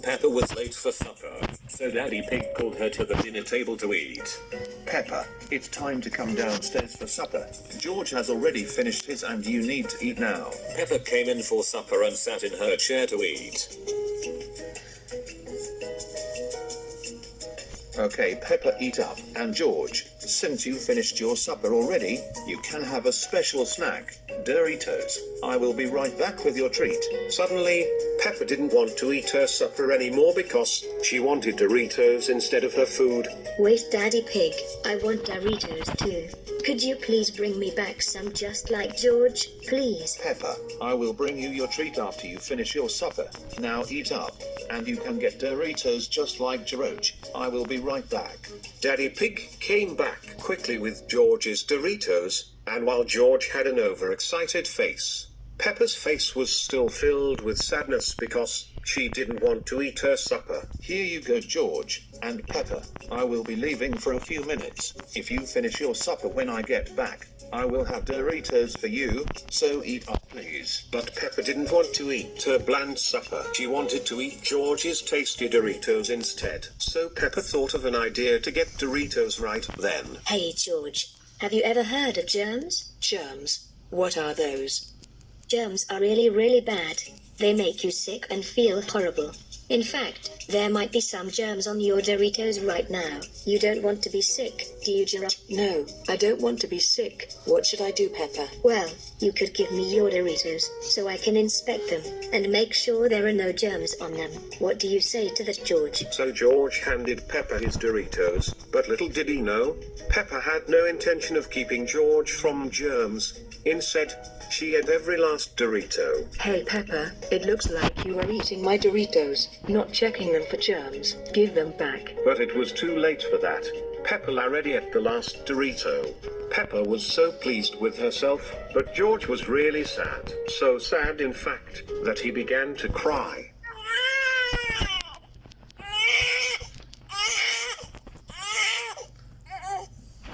Peppa was late for supper, so Daddy Pig called her to the dinner table to eat. Peppa, it's time to come downstairs for supper. George has already finished his and you need to eat now. Peppa came in for supper and sat in her chair to eat. Okay, Peppa, eat up. And George, since you finished your supper already, you can have a special snack, Doritos. I will be right back with your treat. Suddenly, Peppa didn't want to eat her supper anymore because she wanted Doritos instead of her food. Wait, Daddy Pig, I want Doritos too. Could you please bring me back some just like George, please? Peppa, I will bring you your treat after you finish your supper. Now eat up, and you can get Doritos just like George. I will be right back. Daddy Pig came back quickly with George's Doritos, and while George had an overexcited face, Peppa's face was still filled with sadness because she didn't want to eat her supper. Here you go, George, and Peppa. I will be leaving for a few minutes. If you finish your supper when I get back, I will have Doritos for you, so eat up please. But Peppa didn't want to eat her bland supper. She wanted to eat George's tasty Doritos instead. So Peppa thought of an idea to get Doritos right then. Hey George, have you ever heard of germs? Germs? What are those? Germs are really bad. They make you sick and feel horrible. In fact, there might be some germs on your Doritos right now. You don't want to be sick, do you, George? No, I don't want to be sick. What should I do, Peppa? Well, you could give me your Doritos, so I can inspect them, and make sure there are no germs on them. What do you say to that, George? So George handed Peppa his Doritos, but little did he know, Peppa had no intention of keeping George from germs. Instead, she ate every last Dorito. Hey Peppa, it looks like you are eating my Doritos, not checking them for germs. Give them back. But it was too late for that. Peppa already ate the last Dorito. Peppa was so pleased with herself, but George was really sad. So sad, in fact, that he began to cry.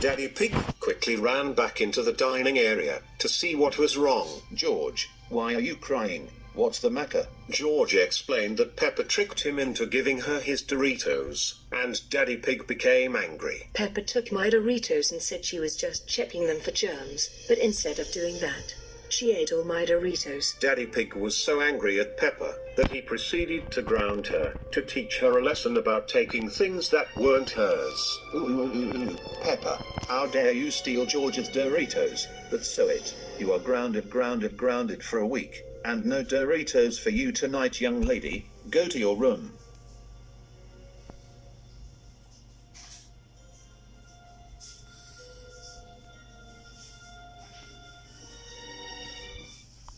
Daddy Pig quickly ran back into the dining area to see what was wrong. George, why are you crying? What's the matter? George explained that Peppa tricked him into giving her his Doritos, and Daddy Pig became angry. Peppa took my Doritos and said she was just checking them for germs, but instead of doing that, she ate all my Doritos. Daddy Pig was so angry at Peppa that he proceeded to ground her, to teach her a lesson about taking things that weren't hers. Ooh, Peppa, how dare you steal George's Doritos? But so it. You are grounded for a week. And no Doritos for you tonight, young lady. Go to your room.